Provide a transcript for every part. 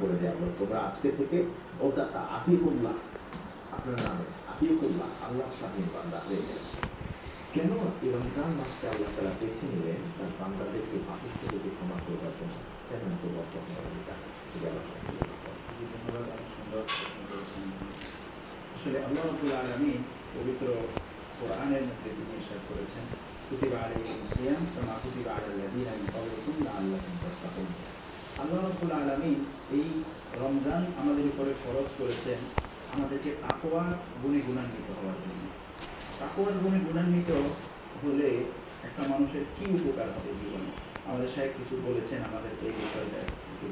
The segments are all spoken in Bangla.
করে দেওয়া হলো, তোমরা আজকে থেকে ওটা আতিকুল্লাহ, আপনার নামে আতিকুল্লাহ, আল্লাহর স্বাধীন বান্দা হয়ে গেল। কেন এই রমজান মাসকে আল্লাহ তাআলা বেছে নিলেন তার বান্দাদেরকে পাপিষ্ঠ থেকে ক্ষমা করবার জন্য? কেন এত বরকত দিয়েছেন? ধন্যবাদ, অনেক সুন্দর প্রশ্ন করেছেন। আসলে আল্লাহ রাব্বুল আলামিন পবিত্র কোরআনের মধ্যে তিনি ইরশাদ করেছেন, কুতিবা আলাইকুমুস সিয়াম কামা কুতিবা আলাল লাযীনা মিন ক্বাবলিকুম লাআল্লাকুম তাত্তাকুন। আল্লাহ রাব্বুল আলামিন এই রমজান আমাদের উপরে ফরজ করেছেন আমাদেরকে তাকওয়ার গুণে গুণান্বিত হওয়ার জন্য। তাকওয়ার গুণে গুণান্বিত হলে একটা মানুষের কি উপকার হবে জীবনে? আমাদের সাহেব কিছু বলেছেন, আমাদের এই বিষয়টা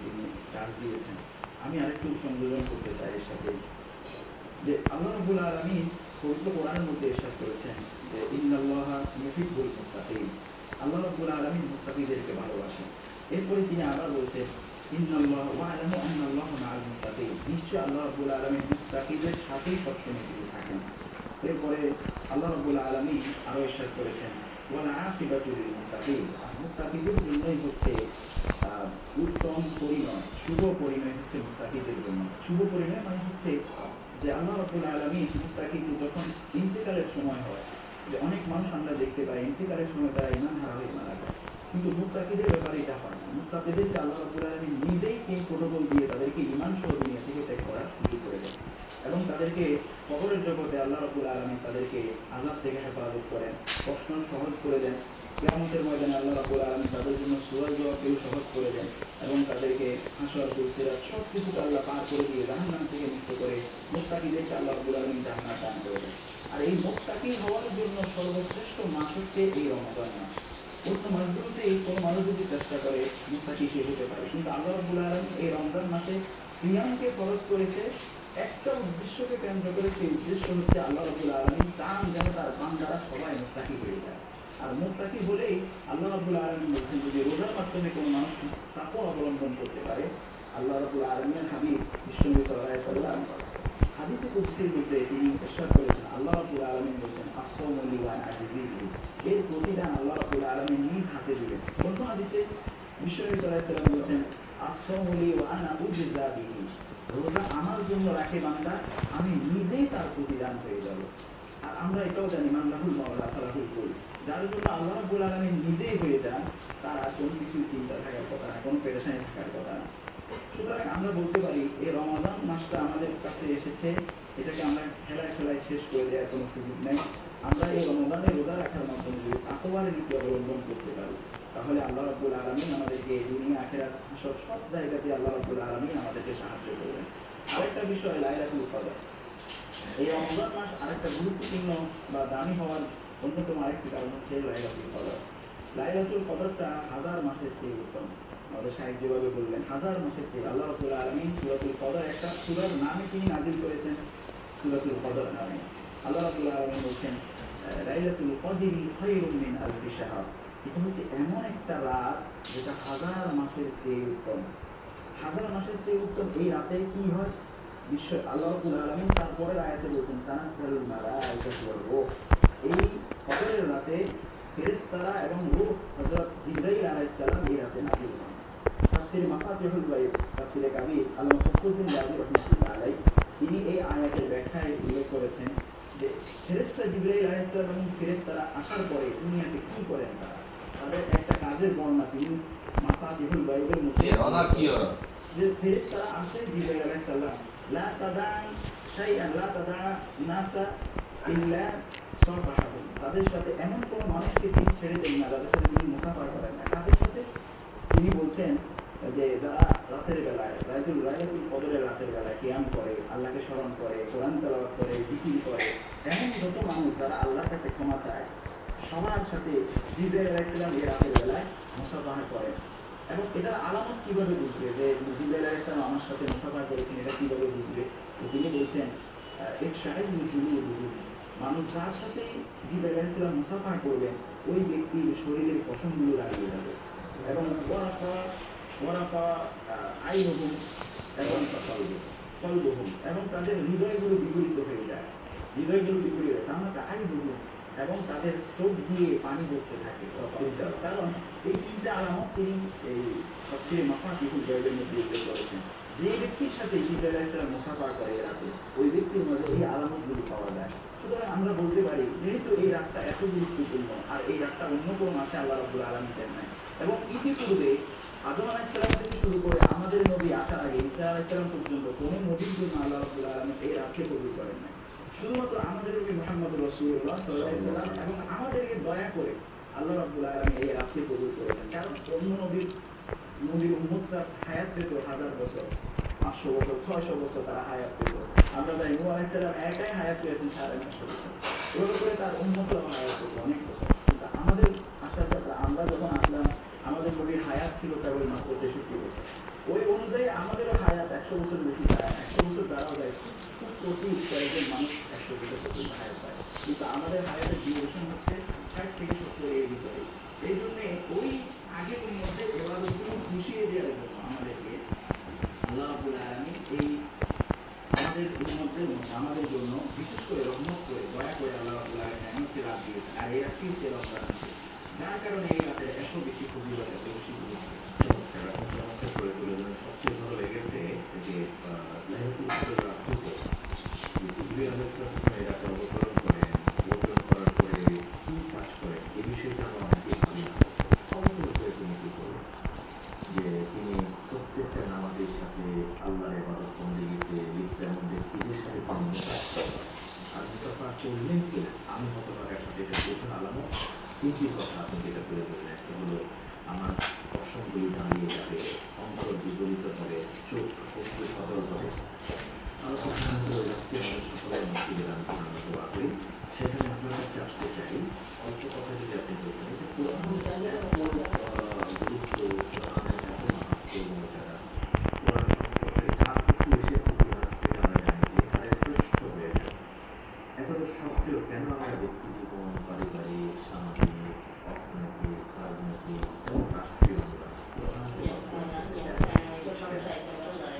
তিনি কাজ দিয়েছেন। আমি আরেকটু সংযোজন করতে চাই এর সাথে, যে আল্লাহ রাব্বুল আলামিন পবিত্র কোরআনের মধ্যে ইরশাদ করেছেন যে ইন্নাল্লাহা ইউহিব্বুল মুত্তাকিন, আল্লাহ রাব্বুল আলামিন মুত্তাকিদেরকে ভালোবাসেন। এরপরে তিনি আবার বলছেন ইন্নাল্লাহা ওয়া'লামু আন্নাল্লাহা মা'আল মুত্তাকিন, নিশ্চয় আল্লাহ রাব্বুল আলামিন মুত্তাকিদের সাথেই সবসময় তিনি থাকেন। এরপরে আল্লাহ রাব্বুল আলামিন আরো ইরশাদ করেছেন ওয়াল আকিবাতু লিল মুত্তাকিন, আর মুত্তাকিদের জন্যই হচ্ছে উত্তম পরিণয়, শুভ পরিণয় হচ্ছে মুত্তাকিদের জন্য। শুভ পরিণয় মানে হচ্ছে যে আল্লাহ রাব্বুল আলামিন মুত্তাকিদের যখন ইন্তেকালের সময় হয়, যে অনেক মানুষ আমরা দেখতে পাই ইন্তেকালের সময় তারা ঈমান হারা হয়ে মারা যায়, কিন্তু মুত্তাকিদের ব্যাপারে এটা হয় না। মুত্তাকিদেরকে আল্লাহ রাব্বুল আলামিন নিজেই এই প্রটোকল দিয়ে তাদেরকে ঈমান সহ দুনিয়া থেকে ত্যাগ করার সুযোগ করে দেন, এবং তাদেরকে কবরের জগতে আল্লাহ রাব্বুল আলামিন তাদেরকে আযাব থেকে হেফাজত করেন, প্রশ্ন সহজ করে দেন। কিয়ামতের ময়দানে আল্লাহ রাব্বুল আলামিন তাদের জন্য সুয়াল জবাবকেও সহজ করে দেন, এবং তাদেরকে হাসর সিরাত সব কিছুকে আল্লাহ পার করে দিয়ে জাহান্নাম থেকে মুক্ত করে মুত্তাকিদেরকে আল্লাহ রাব্বুল আলামিন জান্নাত দান করে দেন। আর এই মুত্তাকি হওয়ার জন্য সর্বশ্রেষ্ঠ মাস হচ্ছে এই রমজান মাস। অন্য মাসগুলোতে কোনো মানুষ যদি চেষ্টা করে মুত্তাকি সে হতে পারে, কিন্তু আল্লাহ রাব্বুল আলামিন এই রমজান মাসে সিয়ামকে ফরজ করেছে একটা উদ্দেশ্যকে কেন্দ্র করে। সেই উদ্দেশ্য হচ্ছে আল্লাহ রাব্বুল আলামিন চান যেন তার বান্দারা সবাই মুত্তাকি হয়ে যায়। আর মুত্তাকি হলেই আল্লাহ রাব্বুল আলামিন বলছেন যদি রোজার মাধ্যমে কোনো মানুষ তাকওয়া অবলম্বন করতে পারে, আল্লাহ রাব্বুল আলামিনের হাবিব বিশ্বনবী সাল্লাল্লাহু আলাইহি সাল্লাম হাদিসে কুদসির মধ্যে তিনি ইরশাদ করেছেন, আল্লাহ রাব্বুল আলামিন বলছেন আসসাওমু লি ওয়া আনা আজজি বিহি, এর প্রতিদান আল্লাহ রাব্বুল আলামিন নিজ হাতে দিবেন। অন্য হাদিসে বিশ্বনবী সাল্লাল্লাহু আলাইহি সাল্লাম বলছেন আসসাওমু লি ওয়া আনা উজজা বিহি, রোজা আমার জন্য রাখে বান্দা, আমি নিজেই তার প্রতিদান হয়ে যাব। আর আমরা এটাও জানি মান লাহুল মাওলা ফালাহুল কুল, যার জন্য আল্লাহ রাব্বুল আলামিন নিজেই হয়ে যান, তার আর কোনো কিছু চিন্তা থাকার কথা না, কোনো পেরেশানি থাকার কথা না। সুতরাং আমরা বলতে পারি এই রমাদান মাসটা আমাদের কাছে এসেছে, এটাকে আমরা খেলায় খেলায় শেষ করে দেওয়ার কোনো সুযোগ নেই। আমরা এই রমাদানে রোজা রাখার মাধ্যমে যদি তাকওয়ার নীতি অবলম্বন করতে পারি, তাহলে আল্লাহ রাব্বুল আলামিন আমাদেরকে দুনিয়া আখিরাত সব জায়গাতে আল্লাহ রাব্বুল আলামিন আমাদেরকে সাহায্য করবেন। আরেকটা বিষয় লাইলাতুল কদর। এই রমজান মাস আরেকটা গুরুত্বপূর্ণ বা দামি হওয়ার অন্যতম আরেকটি কারণ হচ্ছে লাইলাতুল কদর। লাইলাতুল কদরটা হাজার মাসের চেয়ে উত্তম। আমাদের সাহেব যেভাবে বললেন হাজার মাসের চেয়ে, আল্লাহ রাব্বুল আলামিন সূরাতুল কদর একটা সূরার নামে তিনি নাযিল করেছেন, সূরাতুল কদর নামে। আল্লাহ রাব্বুল আলামিন বলছেন লাইলাতুল কদরি খায়রুম মিন আলফি শাহর, এটা হচ্ছে এমন একটা রাত যেটা হাজার মাসের চেয়ে উত্তম। হাজার মাসের চেয়ে উত্তম এই রাতে কি হয়? বিশ্ব আল্লাহ রাব্বুল আলামিন তারপরের আয়াতে বলছেন তানাজ্জালুল মালায়েকাতু ওয়ার রূহ, এই কদরের রাতে ফেরেশতারা এবং রূহ হযরত জিবরাইল আলাইহিস সালাম এই রাতে নাযিল হন। তাফসীর মাফাতিহুল গায়ব, তাফসীরে কাবীর আল্লামা ফখরুদ্দীন রাজি রাহমাতুল্লাহ আলাইহি তিনি এই আয়াতের ব্যাখ্যায় উল্লেখ করেছেন যে ফেরেশতা জিবরাইল আলাইহিস সালাম এবং ফেরেশতারা আসার পরে দুনিয়াতে কি করেন, তাদের একটা কাজের বর্ণনা তিনি মাফাতিহুল গায়বের মধ্যে যে ফেরেশতারা আসে জিবরাইল আলাইহিস সালাম লা তাদা শাইআন লা তাদা নাসা ইল্লা সাফাহাহু, তাদের সাথে এমন কোনো মানুষকে তিনি ছেড়ে দেন না যাদের সাথে তিনি মুসাফা করেন না। কাদের সাথে? তিনি বলছেন যে যারা রাতের বেলায় লাইলাতুল কদরের রাতের বেলায় কিয়াম করে, আল্লাহকে স্মরণ করে, কোরআন তেলাওয়াত করে, জিকির করে, এমন যত মানুষ যারা আল্লাহর কাছে ক্ষমা চায়, সবার সাথে জিবরাইল আলাইহিস সালাম এই রাতের বেলায় মুসাফাহা করেন। এবং এটার আলামত কিভাবে বুঝবে যে জিবরাইল আলাইহিস সালাম আমার সাথে মুসাফাহা করেছেন, এটা কিভাবে বুঝবে? তিনি বলছেন এক শাহিদ জুলুদুহু, মানুষ যার সাথে জিবরাইল আলাইহিস সালাম মুসাফাহা করবেন ওই ব্যক্তির শরীরের পশমগুলো দাঁড়িয়ে যাবে, এবং ওয়ারাকা আইনুহুম এবং কলবুহুম, এবং তাদের হৃদয়গুলো বিগলিত হয়ে যায়, হৃদয়গুলো বিগলিত হয়, তার মানে আইনুহুম, এবং তাদের চোখ দিয়ে পানি পড়তে থাকে। কারণ এই তিনটা আলামত তিনি এই তাফসীরে মাফাতিহুল গায়বের মধ্যে উল্লেখ করেছেন। যে ব্যক্তির সাথে জিবরাইল আলাইহিস সালাম মুসাফা করে এই রাতে, ওই ব্যক্তির মাঝে এই আলামতগুলি পাওয়া যায়। সুতরাং আমরা বলতে পারি যেহেতু এই রাতটা এত গুরুত্বপূর্ণ, আর এই রাতটা অন্য কোনো মাসে আল্লাহ রাব্বুল আলামিন দেন নাই, এবং ইতিপূর্বে আদম আলাইহিস সালাম থেকে শুরু করে আমাদের নবী আসার আগে ঈসা আলাইহিস সালাম পর্যন্ত কোনো নবীর জন্য আল্লাহ রাব্বুল আলামিন এই রাতকে কবুল করেন নাই। শুধুমাত্র আমাদের নবী মুহাম্মদ রাসূলুল্লাহ সাল্লাল্লাহু আলাইহি ওয়াসাল্লাম এবং আমাদেরকে দয়া করে আল্লাহ রাব্বুল আলামিন এই রাতকে কবুল করেছেন। কারণ অন্য নবীর উম্মতরা হায়াত পেত 1000 বছর, 500 বছর, 600 বছর তারা হায়াত পেত। আমরা জানি নূহ আলাইহিস সালাম একাই হায়াত পেয়েছেন 950 বছর, এভাবে করে তার উম্মতরা হায়াত পেত অনেক বছর। কিন্তু আমাদের আসার কথা, আমরা যখন আসলাম আমাদের নবীর হায়াত ছিল কেবল মাত্র 63 বছর। ওই অনুযায়ী আমাদেরও হায়াত 100 বছর বেশি যায়, 100 বছর দ্বারাও যায়। খুব প্রতি কয়েকজন মানুষ 100 বছর পর্যন্ত হায়াত পায়, কিন্তু আমাদের হায়াতের ডিউরেশন হচ্ছে 60 থেকে 70 এর ভিতরে। এই জন্যে ওই আগের মধ্যে এবারগুলো খুশিয়ে দেওয়ার জন্য আমাদেরকে আল্লাহ রাব্বুল আলামিন এই আমাদের উম্মতের মধ্যে আমাদের জন্য বিশেষ করে রহমত করে দয়া করে আল্লাহ রাব্বুল আলামিন এমনকি রাত দিয়েছেন, আর এই রাতটি হচ্ছে রমজান মাস, যার কারণে এই রাতে এত বেশি ফজিলত, এত বেশি গুরুত্ব। চমৎকার করে তুলে ধরেন। সবচেয়ে ভালো লেগেছে যে লাইলাতুল কদর রাত্রিতে জিবরিল আলাইহিস সালাম এই রাতে অবতরণ করেন, অবতরণ করার পরে কি কাজ করেন এই বিষয়টা আমরা অনেকেই ভাবি না। অবতরণ করে তিনি কি করলেন, যে তিনি প্রত্যেকটা নামাজের সাথে আল্লাহর ইবাদত বন্দেগীতে লিপ্ত এমন ব্যক্তিদের সাথে তিনি মুসাফা করেন। আর মুসাফা করলেন কিনা আমি হতভাগার সাথে এটা বোঝার আলামত তিনটি কথা আপনি যেটা তুলে ধরলেন। একটা হলো আমার অসংগুলি দাঁড়িয়ে যাবে, অন্তর বিগলিত হবে, চোখ অস্ত্র সদল হবে। আলোচনা করে রাখতে আমাদের সকলের মসজিদে দান করানো দোয়া করি। সেখানে আপনার কাছে আসতে চাই, অল্প কথা যদি আপনি বলতেন যে কোরআন গুরুত্ব, কোরআনের এত মাহাত্ম্য, মর্যাদা, কোরআন সংস্পর্শে যা কিছু এসেছে ইতিহাস থেকে আমরা জানি যে এখানে শ্রেষ্ঠ হয়েছে। এতটা সত্ত্বেও কেন আমরা ব্যক্তি জীবন, পারিবারিক, সামাজিক, অর্থনৈতিক, রাজনৈতিক এবং রাষ্ট্রীয় অঙ্গন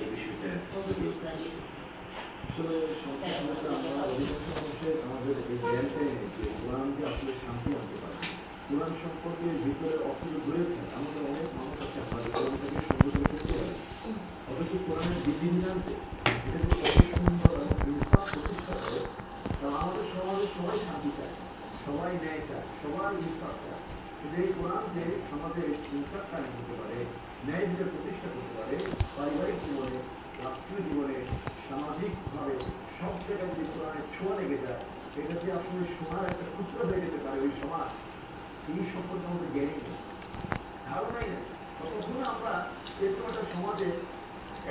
এই বিষয়টা আসলে সমস্যা আমরা অধিকাংশ মানুষের আমাদের এই জ্ঞানটাই নেই যে কোরআন যে আসলে শান্তি আনতে পারে। কোরআন সম্পর্কে ভিতরে অর্থ ঘুরে থাকে, আমাদের অনেক মানুষ আছে আমাদের কোরআনটাকে সুন্দর করতে পারে, অথচ কোরআনের বিধিবিধানকে এটাকে কত সুন্দর এবং ইনসাফ প্রতিষ্ঠা করে। কারণ আমাদের সমাজে সবাই শান্তি চায়, সবাই ন্যায় চায়, সবাই ইনসাফ চায়। কিন্তু এই কোরআন যে সমাজে ইনসাফ কায়েম করতে পারে, ন্যায় বিচার প্রতিষ্ঠা করতে পারে, পারিবারিক জীবনে, রাষ্ট্রীয় জীবনে, সামাজিকভাবে সব জায়গায় যে কোরআনের ছোঁয়া লেগে যায়, এটা যে আসলে সোনার একটা টুকরো হয়ে যেতে পারে ওই সমাজ, এই সম্পর্কে আমাদের জ্ঞানই নেই, ধারণাই নেই। ততক্ষণ আমরা এরকম একটা সমাজে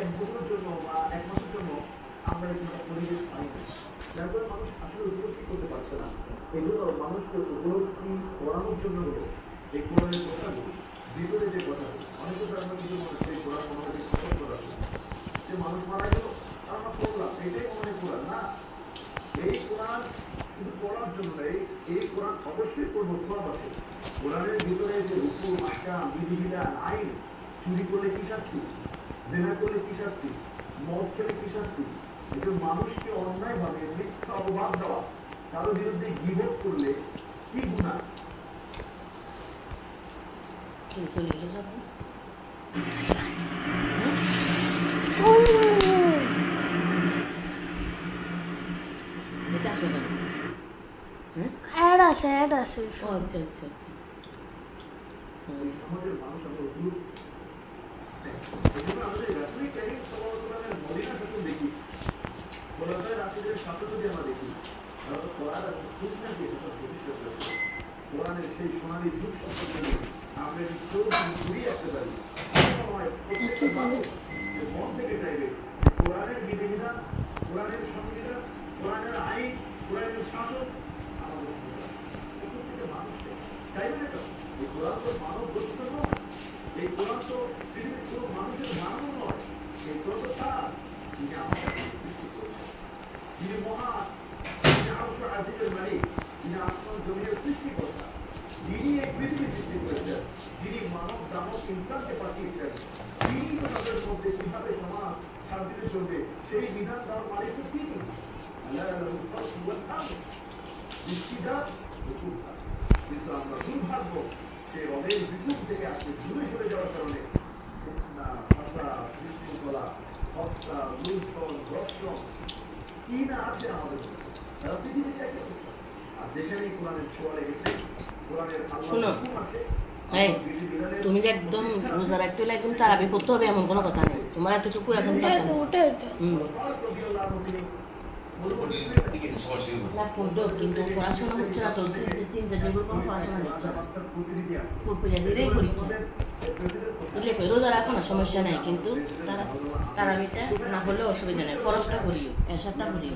1 বছরের জন্য বা 1 মাসের জন্য আমরা এরকম একটা পরিবেশ পাই না, যার ফলে মানুষ আসলে উপলব্ধি করতে পারছে না। এই জন্য মানুষকে উপলব্ধি করানোর জন্য হলো এই কোরআনের কথাগুলো, ভিতরে যে কথাগুলো অনেকে তো আমরা শুধু মনে করি কোরআন আমাদের খতম করার জন্য, যে মানুষ মারা গেল আমরা পড়লাম এটাই মনে কোরআন না। এই কোরআন শুধু পড়ার জন্য না, এই কোরআন অবশ্যই পড়বো, সব আছে কোরআনের ভিতরে যে হুকুম, আহকাম, বিধিবিধান, আইন, চুরি করলে কি শাস্তি, জেনা করলে কি শাস্তি, মদ খেলে কি শাস্তি, কিন্তু মানুষকে অন্যায়ভাবে মিথ্যা অপবাদ দেওয়া, কারো বিরুদ্ধে গীবত করলে কি গুনাহ। অ্যাড আসে সমাজের মানুষ আমরা উপলব্ধি, এজন্য আমাদের রাসূল কারীম সাল্লাল্লাহু আলাইহি ওয়াসাল্লামের মদিনা শাসন দেখি, খোলাফায়ে রাশিদের শাসন যদি আমরা দেখি, তাহলে কোরআন এবং সুন্নাহকে শাসন প্রতিষ্ঠা করেছে। কোরআনের সেই সোনালী যুগ সম্পর্কে আমরা যদি কেউ ঘুরিয়ে আসতে পারি, প্রত্যেকটা মানুষ যে মন থেকে চাইবে কোরআনের বিধিবিধান, কোরআনের সংবিধান, কোরআনের আইন, কোরআনের শাসন আমাদের প্রত্যেকটা মানুষকে চাইবে না। তো এই কোরআন তো মানব গঠিত নয়, এই কোরআন তো পৃথিবীর কোনো মানুষের বানানো নয়, এই কোরআন তো তার, যিনি আমাদের সৃষ্টি করেছেন, যিনি মহান, যিনি আরশ আজিমের মালিক, যিনি আসমান জমিনের সৃষ্টিকর্তা, যিনি এই পৃথিবী সৃষ্টি করেছেন, যিনি মানব দানব ইনসানকে পাঠিয়েছেন, তিনি আমাদের মধ্যে কিভাবে সমাজ শান্তিতে চলবে সেই বিধান দেওয়ার মালিক তো তিনি। কিন্তু আমরা দুর্ভাগ্য সেই রবের বিদ্যুৎ থেকে আসতে দূরে সরে যাওয়ার কারণে বিশৃঙ্খলা, শোনো, এই তুমি যে একদম রোজা রাখতে হলে একদম তারাবি পড়তে হবে এমন কোনো কথা নেই, তোমার এতটুকু এখন টাকা নেই। না পড়ো, কিন্তু পড়াশোনা হচ্ছে না তো, 3 যুগের কোনো পড়াশোনা হচ্ছে না, ধীরেই পরীক্ষা বুঝলে। রোজা রাখো না, সমস্যা নেই, কিন্তু তারাবিটা না হলেও অসুবিধা নেই, পড়াশোনা করিও, এসারটা করিও।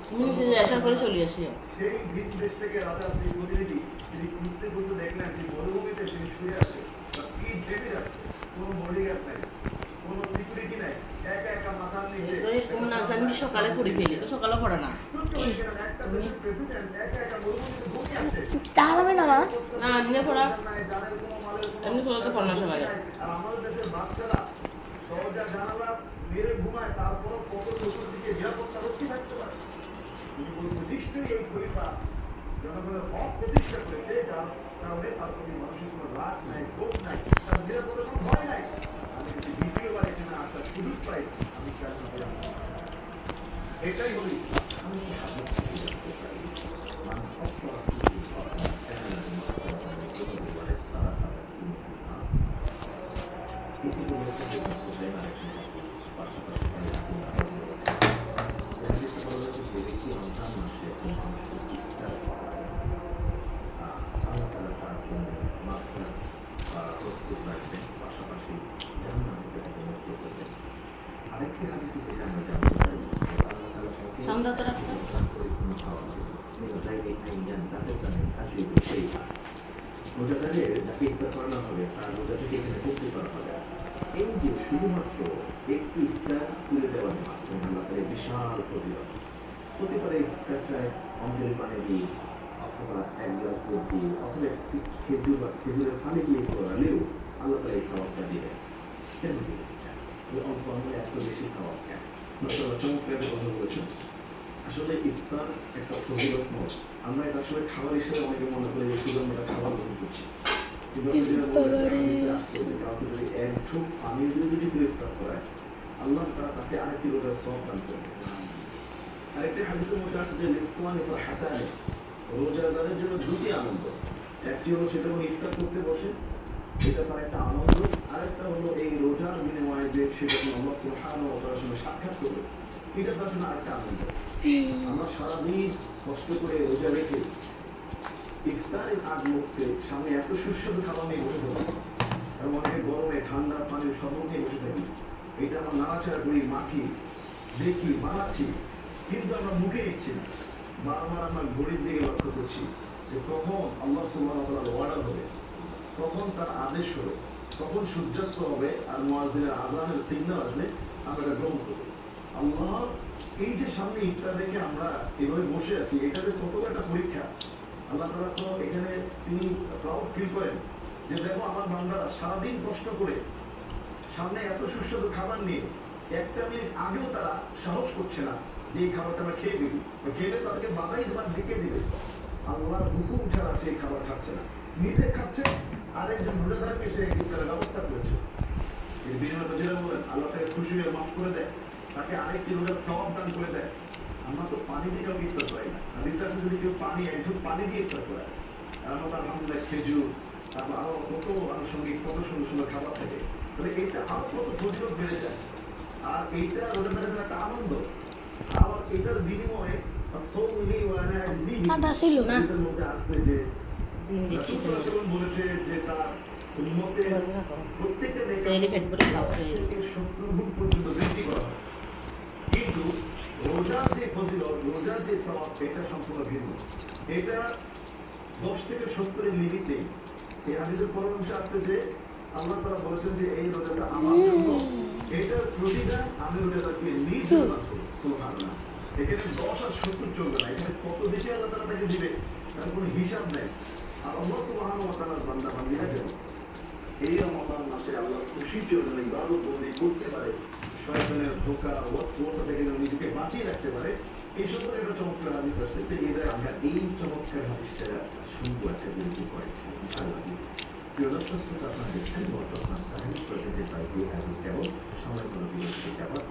তুমি যে এসার করে চলে আসিও। সেই গ্রিন দেশ থেকে রাজা সেই প্রতিনিধি তিনি খুঁজতে খুঁজতে দেখলেন যে মরুভূমিতে তিনি শুয়ে আছে, কি ড্রেনে যাচ্ছে, কোনো বডিগার্ড নাই, কোনো সিকিউরিটি নাই, একা একা মাথার নিচে এরকম না জানি সকালে পড়ে ফেলি, তো সকালে পড়ে না প্রেসিডেন্ট একা একা মরুভূমিতে ঘুমিয়ে আছে। তাহলে নামাজ না এমনি পড়া, এমনি পড়া তো পড়া সকালে। আর আমাদের দেশের বাচ্চারা দরজা জানালা মেরে ঘুমায়, তারপরও কত চতুর্দিকে নিরাপত্তা রক্ষী থাকতে পারে। তিনি বলছেন নিশ্চয়ই এই খলিফা জনগণের হক প্রতিষ্ঠা করেছে, যার কারণে তার প্রতি মানুষের কোনো রাগ নাই, ক্ষোভ নাই, তার নিরাপত্তার কোনো ভয় নাই। আমি যদি দ্বিতীয়বার এখানে আসার সুযোগ পাই, আমি তার সাথে আসি। এটাই হলো ইসলাম। আমি কি হাদিস থেকে জানতে পারি, মান হক সামনে তো রাখছে রোজাদারের যাকে ইফতার করানো হবে তার রোজা থেকে এখানে করতে করা হবে। এই যে শুধুমাত্র একটু ইফতার তুলে দেওয়ার মাধ্যমে আল্লাহ তাআলা বিশাল ফজিলত। হতে পারে ইফতারটায় অঞ্জলি পানি দিয়ে অথবা 1 গ্লাস দুধ দিয়ে অথবা একটি খেজুর বা খেজুরের পানি দিয়ে করালেও আল্লাহ তাআলা এই সওয়াবটা দিবেন। কেন দিবেন? এই অল্প আমলে এত বেশি সওয়াব কেন? মাশাআল্লাহ, চমৎকার একটা কথা বলেছেন। আসলে ইফতার একটা ফজিলত নয়, আমরা এটা আসলে খাবার হিসেবে অনেকে মনে করি যে শুধু আমরা খাবার গ্রহণ করছি, কিন্তু আসছে যে কাউকে যদি 1 ঢোক পানি দিয়ে যদি ইফতার করায়, আল্লাহ তাআলা তাকে আরেকটি রোজার সওয়াব দান করবেন। আরেকটি হাদিসের মধ্যে আছে যে লিসওয়ানি ফারহাতানি, রোজাদারের জন্য 2টি আনন্দ। একটি হলো সেটা হলো ইফতার করতে বসে, এটা তার একটা আনন্দ। আরেকটা হলো এই রোজার বিনিময়ে যে সে যখন আল্লাহ সুবহানাহু ওয়া তাআলার সঙ্গে সাক্ষাৎ করবে, এটা তার জন্য আরেকটা আনন্দ। আমরা সারাদিন কষ্ট করে রোজা রেখে ইফতারের আগ মুহূর্তে সামনে এত সুস্বাদু খাবার নিয়ে বসে থাকি, এবং অনেকে গরমে ঠান্ডা পানির শরবত নিয়ে বসে থাকি, এটা আমরা নাড়াচাড়া করি, মাখি, দেখি, বানাচ্ছি, কিন্তু আমরা মুখে নিচ্ছি না। বারবার আমরা ঘড়ির দিকে লক্ষ্য করছি যে কখন আল্লাহ সুবহানাহু ওয়া তাআলার অর্ডার হবে, কখন তার আদেশ হবে, কখন সূর্যাস্ত হবে আর মুয়াজ্জিনের আযানের সিগন্যাল আসবে, আমরা এটা গ্রহণ করব। আল্লাহ এই যে সামনে ইফতার রেখে আমরা এভাবে বসে আছি, এটা যে কত একটা পরীক্ষা। আল্লাহ তাআলা তো এখানে তিনি প্রাউড ফিল করেন যে দেখো আমার বান্দারা সারাদিন কষ্ট করে সামনে এত সুস্বাদু খাবার নিয়ে 1টা মিনিট আগেও তারা সাহস করছে না যে এই খাবারটা আমরা খেয়ে দিবি, খেলে তাদেরকে বাধাই দেবার ডেকে দিবে। আল্লাহর হুকুম ছাড়া সেই খাবার খাচ্ছে না, নিজে খাচ্ছে, আরেকজন রোজাদারকে সে ইফতারের ব্যবস্থা করেছে। এর বিনিময়ে যেটা বলেন আল্লাহ তাকে খুশি হয়ে মাফ করে দেয়, তাকে আরেকটি রোজার সওয়াব দান করে দেয়। আমরা তো পানি দিয়ে কাউকে ইফতার করাই না। রিসার্চে যদি কেউ পানি 1 ঢোক পানি দিয়ে ইফতার করায়, আমরা তার আলহামদুলিল্লাহ খেজুর, তারপর আরো কত আনুষঙ্গিক কত সুন্দর সুন্দর খাবার থাকে, তাহলে এইটা আরো কত ফজিলত বেড়ে যায়। আর এইটা রোজাদারের জন্য একটা আনন্দ। আবার এটার বিনিময়ে সৌলি ওয়ানা আজিহি ছিল না হাদিসের মধ্যে আসছে যে রাসূল সাল্লাল্লাহু আলাইহি ওয়াসাল্লাম বলেছে যে তার উম্মতের প্রত্যেকটা সেরি পেট ভরে খাও, সেরি 70 গুণ পর্যন্ত বৃদ্ধি করা হয়। কিন্তু রোজার যে ফজিলত, রোজার যে সওয়াব, এটা সম্পূর্ণ ভিন্ন। এটা 10 থেকে 70 এর লিমিট নেই। এই হাদিসের পরামর্শ আছে যে আল্লাহ তাআলা বলেছেন যে এই রোজাটা আমার জন্য, এটার প্রতিদান আমি রোজাদারকে নিজে দান করব। সুবহানাল্লাহ। এখানে 10 আর 70 চলবে না, এখানে কত বেশি আল্লাহ তাআলা তাকে দিবে তার কোনো হিসাব নেই। আর আল্লাহ সুবহানাহু ওয়া তাআলার বান্দা বান্দীরা যেন এই রমজান মাসে আল্লাহ খুশির জন্য ইবাদত বন্দেগী করতে পারে, শয়তানের ধোঁকা ওয়াসওয়াসা থেকে যেন নিজেকে বাঁচিয়ে রাখতে পারে, এই সম্পর্কে একটা চমৎকার হাদিস আছে। যে এটা আমরা এই চমৎকার হাদিসটা শুনবো একটা বিরতি করেছি ইনশাআল্লাহ। প্রিয় দর্শক শ্রোতা, আপনারা দেখছেন বর্তমান সাহেব প্রেজেন্টেড বাই বিহারি ট্রাভেলস। সময় কোনো বিরতিতে যাবার